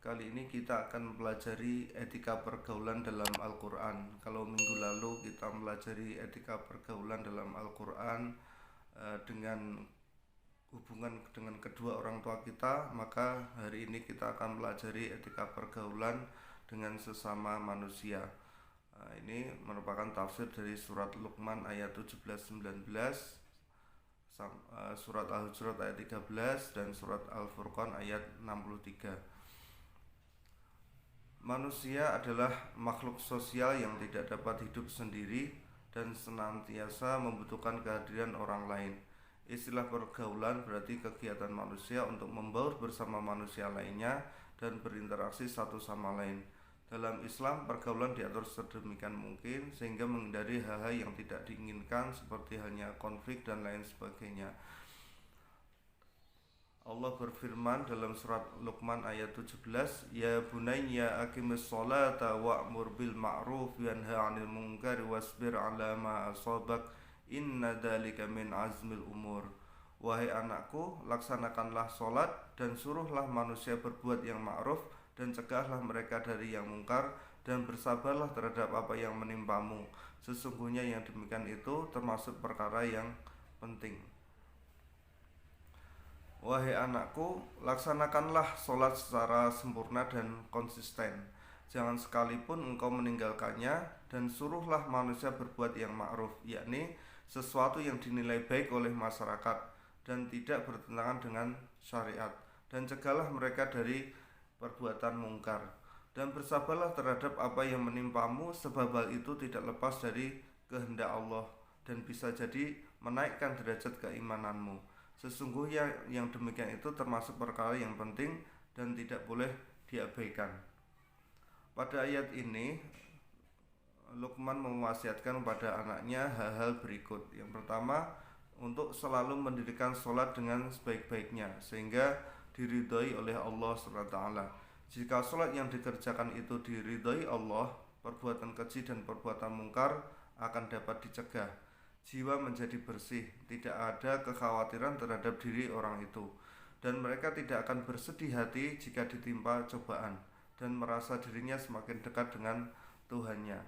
Kali ini kita akan mempelajari etika pergaulan dalam Al-Quran. Kalau minggu lalu kita mempelajari etika pergaulan dalam Al-Quran dengan hubungan dengan kedua orang tua kita, maka hari ini kita akan mempelajari etika pergaulan dengan sesama manusia. Ini merupakan tafsir dari surat Luqman ayat 17-19, surat Al-Hujurat ayat 13, dan surat Al-Furqan ayat 63. Manusia adalah makhluk sosial yang tidak dapat hidup sendiri dan senantiasa membutuhkan kehadiran orang lain. Istilah pergaulan berarti kegiatan manusia untuk membaur bersama manusia lainnya dan berinteraksi satu sama lain. Dalam Islam, pergaulan diatur sedemikian mungkin sehingga menghindari hal-hal yang tidak diinginkan seperti halnya konflik dan lain sebagainya. Allah berfirman dalam surat Luqman ayat 17, Ya bunayya aqimis sholata wa'mur bil ma'ruf yanha 'anil munkari wasbir 'ala ma asabak inna dzalika min azmil umur. Wahai anakku, laksanakanlah sholat dan suruhlah manusia berbuat yang ma'ruf dan cegahlah mereka dari yang mungkar dan bersabarlah terhadap apa yang menimpamu. Sesungguhnya yang demikian itu termasuk perkara yang penting. Wahai anakku, laksanakanlah sholat secara sempurna dan konsisten. Jangan sekalipun engkau meninggalkannya, dan suruhlah manusia berbuat yang ma'ruf, yakni sesuatu yang dinilai baik oleh masyarakat dan tidak bertentangan dengan syariat, dan cegahlah mereka dari perbuatan mungkar, dan bersabarlah terhadap apa yang menimpamu, sebab hal itu tidak lepas dari kehendak Allah dan bisa jadi menaikkan derajat keimananmu. Sesungguhnya yang demikian itu termasuk perkara yang penting dan tidak boleh diabaikan. Pada ayat ini Luqman mewasiatkan pada anaknya hal-hal berikut. Yang pertama, untuk selalu mendirikan sholat dengan sebaik-baiknya sehingga diridhoi oleh Allah SWT. Jika sholat yang dikerjakan itu diridhoi Allah, perbuatan keji dan perbuatan mungkar akan dapat dicegah. Jiwa menjadi bersih, tidak ada kekhawatiran terhadap diri orang itu, dan mereka tidak akan bersedih hati jika ditimpa cobaan dan merasa dirinya semakin dekat dengan Tuhannya.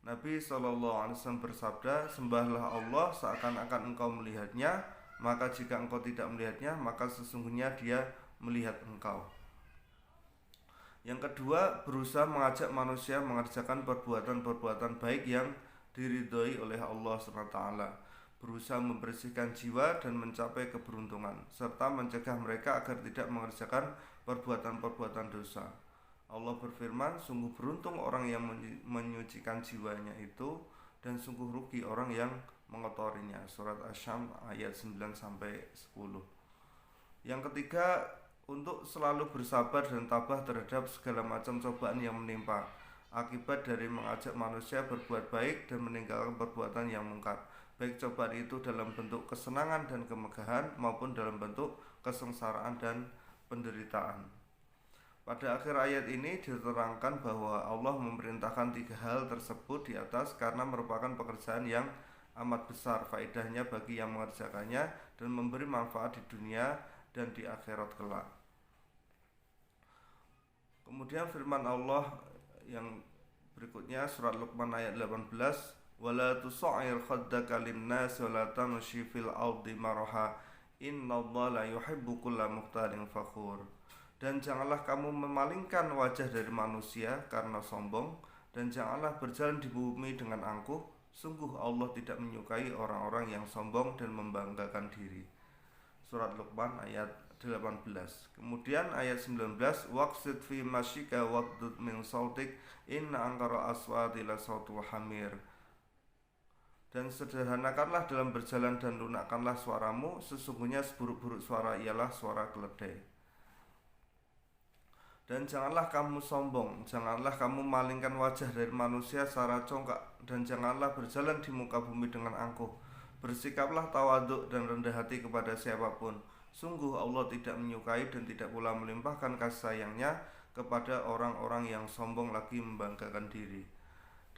Nabi SAW bersabda, sembahlah Allah seakan-akan engkau melihatnya, maka jika engkau tidak melihatnya, maka sesungguhnya dia melihat engkau. Yang kedua, berusaha mengajak manusia mengerjakan perbuatan-perbuatan baik yang diridhoi oleh Allah SWT, berusaha membersihkan jiwa dan mencapai keberuntungan, serta mencegah mereka agar tidak mengerjakan perbuatan-perbuatan dosa. Allah berfirman, sungguh beruntung orang yang menyucikan jiwanya itu, dan sungguh rugi orang yang mengotorinya. Surat Asy-Syams ayat 9-10. Yang ketiga, untuk selalu bersabar dan tabah terhadap segala macam cobaan yang menimpa, akibat dari mengajak manusia berbuat baik dan meninggalkan perbuatan yang mungkar, baik cobaan itu dalam bentuk kesenangan dan kemegahan maupun dalam bentuk kesengsaraan dan penderitaan. Pada akhir ayat ini diterangkan bahwa Allah memerintahkan 3 hal tersebut di atas karena merupakan pekerjaan yang amat besar faedahnya bagi yang mengerjakannya dan memberi manfaat di dunia dan di akhirat kelak. Kemudian firman Allah yang berikutnya surat Luqman ayat 18, wala tusa'ir khaddaka lin-nas wala tamshi fil ardi maraha innallaha la yuhibbu kulla mukhtalin fakhur. Dan janganlah kamu memalingkan wajah dari manusia karena sombong, dan janganlah berjalan di bumi dengan angkuh, sungguh Allah tidak menyukai orang-orang yang sombong dan membanggakan diri. Surat Luqman ayat 18. Kemudian ayat 19, waqsid fi masyika waqdud min sautik inna ankara aswati la sautul hamir. Dan sederhanakanlah dalam berjalan dan lunakkanlah suaramu, sesungguhnya seburuk-buruk suara ialah suara keledai. Dan janganlah kamu sombong, janganlah kamu malingkan wajah dari manusia secara congkak, dan janganlah berjalan di muka bumi dengan angkuh. Bersikaplah tawaduk dan rendah hati kepada siapapun. Sungguh Allah tidak menyukai dan tidak pula melimpahkan kasih sayangnya kepada orang-orang yang sombong lagi membanggakan diri.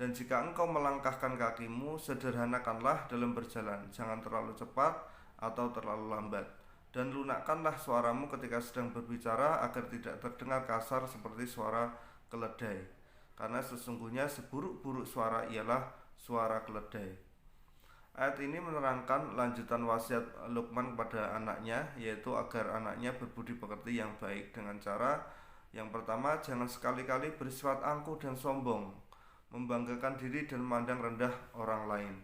Dan jika engkau melangkahkan kakimu, sederhanakanlah dalam berjalan, jangan terlalu cepat atau terlalu lambat. Dan lunakkanlah suaramu ketika sedang berbicara agar tidak terdengar kasar seperti suara keledai, karena sesungguhnya seburuk-buruk suara ialah suara keledai. Ayat ini menerangkan lanjutan wasiat Luqman kepada anaknya, yaitu agar anaknya berbudi pekerti yang baik dengan cara yang pertama, jangan sekali-kali bersifat angkuh dan sombong, membanggakan diri dan memandang rendah orang lain.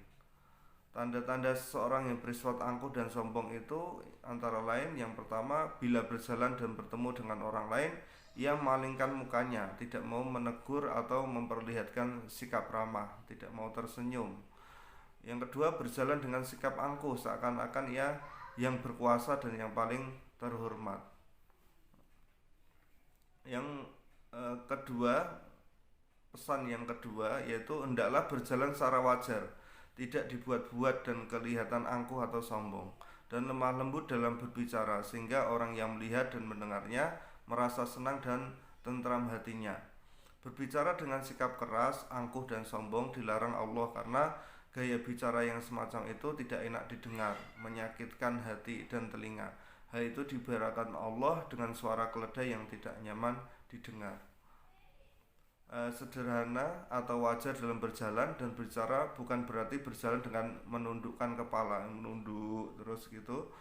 Tanda-tanda seseorang yang bersifat angkuh dan sombong itu antara lain, yang pertama, bila berjalan dan bertemu dengan orang lain, ia memalingkan mukanya, tidak mau menegur atau memperlihatkan sikap ramah, tidak mau tersenyum. Yang kedua, berjalan dengan sikap angkuh, seakan-akan ia yang berkuasa dan yang paling terhormat. Yang kedua, pesan yang kedua yaitu hendaklah berjalan secara wajar, tidak dibuat-buat dan kelihatan angkuh atau sombong, dan lemah lembut dalam berbicara sehingga orang yang melihat dan mendengarnya merasa senang dan tentram hatinya. Berbicara dengan sikap keras, angkuh dan sombong dilarang Allah karena gaya bicara yang semacam itu tidak enak didengar, menyakitkan hati dan telinga. Hal itu diibaratkan Allah dengan suara keledai yang tidak nyaman didengar. Sederhana atau wajar dalam berjalan dan berbicara bukan berarti berjalan dengan menundukkan kepala, menunduk terus gitu,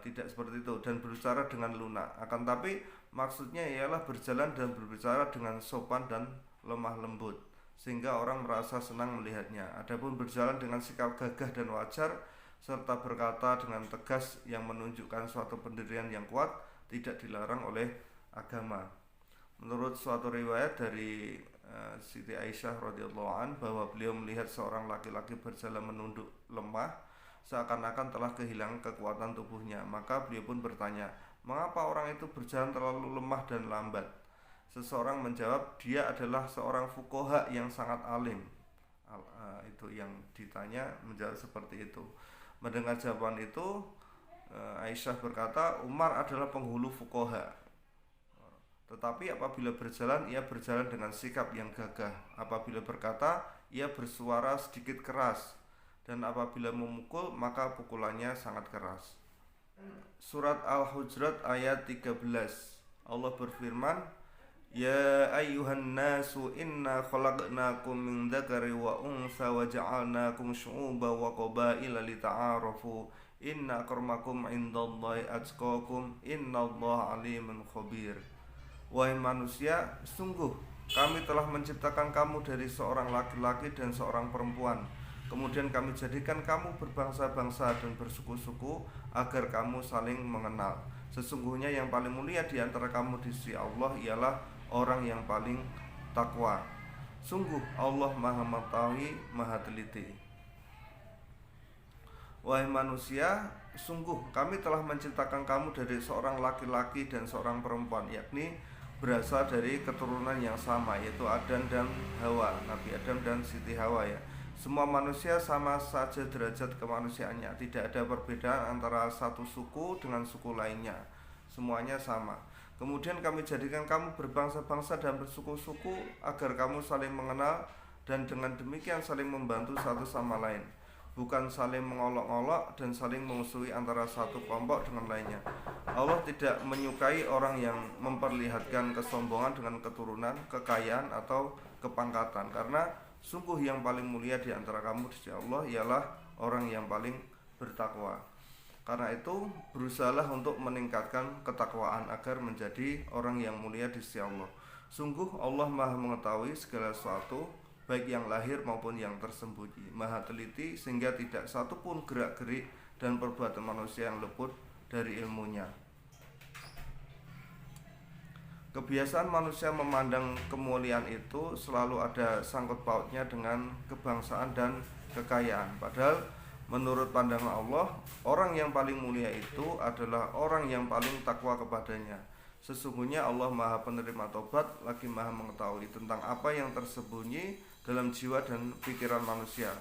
tidak seperti itu, dan berbicara dengan lunak. Akan tapi maksudnya ialah berjalan dan berbicara dengan sopan dan lemah lembut sehingga orang merasa senang melihatnya. Adapun berjalan dengan sikap gagah dan wajar serta berkata dengan tegas yang menunjukkan suatu pendirian yang kuat tidak dilarang oleh agama. Menurut suatu riwayat dari Siti Aisyah radhiyallahu an bahwa beliau melihat seorang laki-laki berjalan menunduk lemah seakan-akan telah kehilangan kekuatan tubuhnya. Maka beliau pun bertanya, mengapa orang itu berjalan terlalu lemah dan lambat? Seseorang menjawab, dia adalah seorang fuqaha yang sangat alim. Itu yang ditanya menjawab seperti itu. Mendengar jawaban itu, Aisyah berkata, Umar adalah penghulu fuqaha. Tetapi apabila berjalan, ia berjalan dengan sikap yang gagah. Apabila berkata, ia bersuara sedikit keras. Dan apabila memukul, maka pukulannya sangat keras. Surat Al-Hujurat ayat 13. Allah berfirman, Ya ayyuhan nasu inna khalaqnakum min dzakari wa unsa wa ja'alnakum syu'uban wa qabaila lita'arafu inna akramakum indallahi atqakum innallaha alimun khabir. Wahai manusia, sungguh kami telah menciptakan kamu dari seorang laki-laki dan seorang perempuan. Kemudian kami jadikan kamu berbangsa-bangsa dan bersuku-suku agar kamu saling mengenal. Sesungguhnya yang paling mulia di antara kamu di sisi Allah ialah orang yang paling takwa. Sungguh Allah Maha Mengetahui, Maha Teliti. Wahai manusia, sungguh kami telah menciptakan kamu dari seorang laki-laki dan seorang perempuan, yakni berasal dari keturunan yang sama, yaitu Adam dan Hawa, Nabi Adam dan Siti Hawa ya. Semua manusia sama saja derajat kemanusiaannya, tidak ada perbedaan antara satu suku dengan suku lainnya, semuanya sama. Kemudian kami jadikan kamu berbangsa-bangsa dan bersuku-suku agar kamu saling mengenal dan dengan demikian saling membantu satu sama lain, bukan saling mengolok-olok dan saling memusuhi antara satu kelompok dengan lainnya. Allah tidak menyukai orang yang memperlihatkan kesombongan dengan keturunan, kekayaan atau kepangkatan, karena sungguh yang paling mulia di antara kamu di sisi Allah ialah orang yang paling bertakwa. Karena itu berusahalah untuk meningkatkan ketakwaan agar menjadi orang yang mulia di sisi Allah. Sungguh Allah Maha Mengetahui segala sesuatu, baik yang lahir maupun yang tersembunyi, Maha Teliti sehingga tidak satupun gerak-gerik dan perbuatan manusia yang luput dari ilmunya. Kebiasaan manusia memandang kemuliaan itu selalu ada sangkut pautnya dengan kebangsaan dan kekayaan. Padahal menurut pandangan Allah, orang yang paling mulia itu adalah orang yang paling takwa kepadanya. Sesungguhnya Allah Maha Penerima Tobat, lagi Maha Mengetahui tentang apa yang tersembunyi dalam jiwa dan pikiran manusia.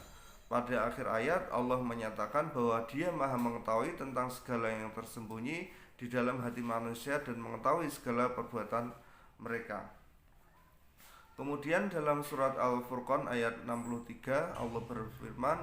Pada akhir ayat Allah menyatakan bahwa Dia Maha Mengetahui tentang segala yang tersembunyi di dalam hati manusia dan mengetahui segala perbuatan mereka. Kemudian dalam surat Al-Furqan ayat 63 Allah berfirman,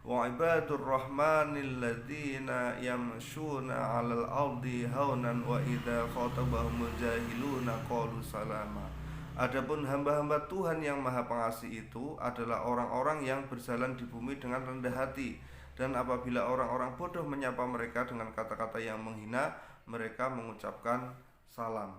wa ibadur rahmanil ladzina yamshuna 'alal ardi haunan wa idza khatabahumul jahiluna qalu salama. Adapun hamba-hamba Tuhan yang Maha Pengasih itu adalah orang-orang yang berjalan di bumi dengan rendah hati, dan apabila orang-orang bodoh menyapa mereka dengan kata-kata yang menghina, mereka mengucapkan salam.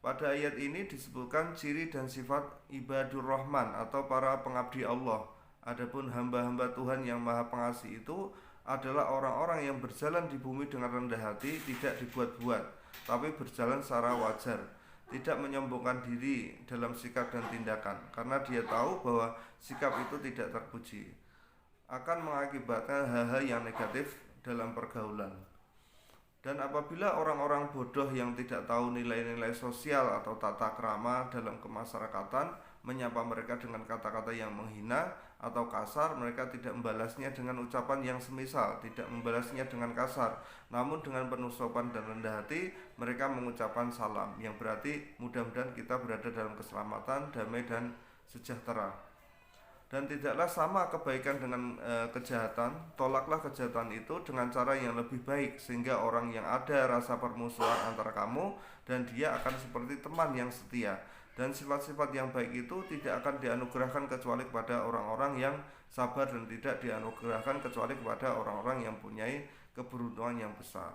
Pada ayat ini disebutkan ciri dan sifat ibadur rahman atau para pengabdi Allah. Adapun hamba-hamba Tuhan yang Maha Pengasih itu adalah orang-orang yang berjalan di bumi dengan rendah hati, tidak dibuat-buat, tapi berjalan secara wajar, tidak menyombongkan diri dalam sikap dan tindakan, karena dia tahu bahwa sikap itu tidak terpuji, akan mengakibatkan hal-hal yang negatif dalam pergaulan. Dan apabila orang-orang bodoh yang tidak tahu nilai-nilai sosial atau tata krama dalam kemasyarakatan menyapa mereka dengan kata-kata yang menghina atau kasar, mereka tidak membalasnya dengan ucapan yang semisal, tidak membalasnya dengan kasar, namun dengan penuh sopan dan rendah hati mereka mengucapkan salam, yang berarti mudah-mudahan kita berada dalam keselamatan, damai dan sejahtera. Dan tidaklah sama kebaikan dengan kejahatan. Tolaklah kejahatan itu dengan cara yang lebih baik, sehingga orang yang ada rasa permusuhan antara kamu dan dia akan seperti teman yang setia. Dan sifat-sifat yang baik itu tidak akan dianugerahkan kecuali kepada orang-orang yang sabar, dan tidak dianugerahkan kecuali kepada orang-orang yang mempunyai keberuntungan yang besar.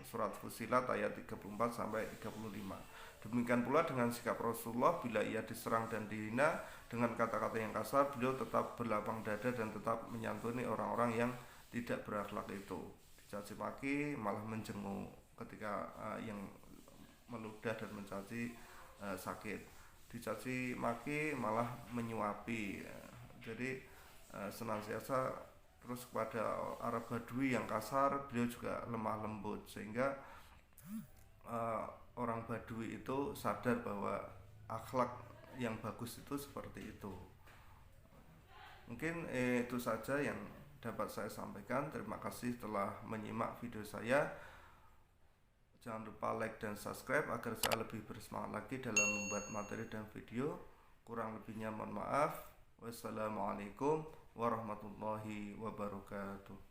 Surat Fussilat ayat 34 sampai 35. Demikian pula dengan sikap Rasulullah, bila ia diserang dan dihina dengan kata-kata yang kasar, beliau tetap berlapang dada dan tetap menyantuni orang-orang yang tidak berakhlak itu. Dicaci maki malah menjenguk ketika yang meludah dan mencaci sakit. Dicaci maki malah menyuapi. Jadi senantiasa terus kepada Arab Badui yang kasar, beliau juga lemah lembut, sehingga orang Badui itu sadar bahwa akhlak yang bagus itu seperti itu. Mungkin itu saja yang dapat saya sampaikan. Terima kasih telah menyimak video saya. Jangan lupa like dan subscribe agar saya lebih bersemangat lagi dalam membuat materi dan video. Kurang lebihnya mohon maaf. Wassalamualaikum warahmatullahi wabarakatuh.